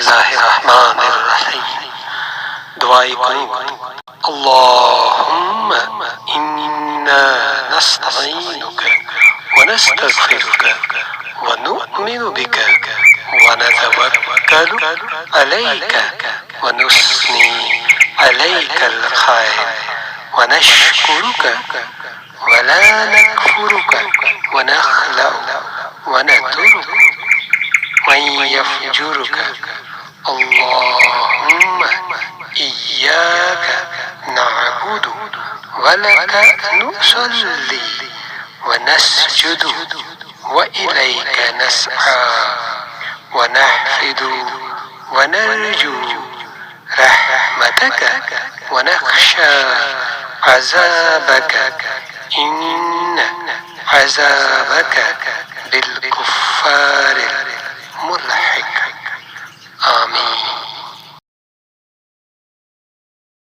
बिस्मिल्लाहिर्रहमानिर्रहीम। दुआए कुनूत। अल्लाहुम्मा इन्ना नस्तईनुका व नस्तगफिरुका व नुअमिनु बिका व नतवक्कलु अलैका व नुस्नी अलैकल खैर व नशकुरुका व ला नकफुरुका व नखलउ व नतरुकु मन यफजुरुका। اللهم إياك نعبد ولك نصلي ونسجد وإليك نسعى ونحفد ونرجو رحمتك ونخشى عذابك إن عذابك بالكفار ملحق.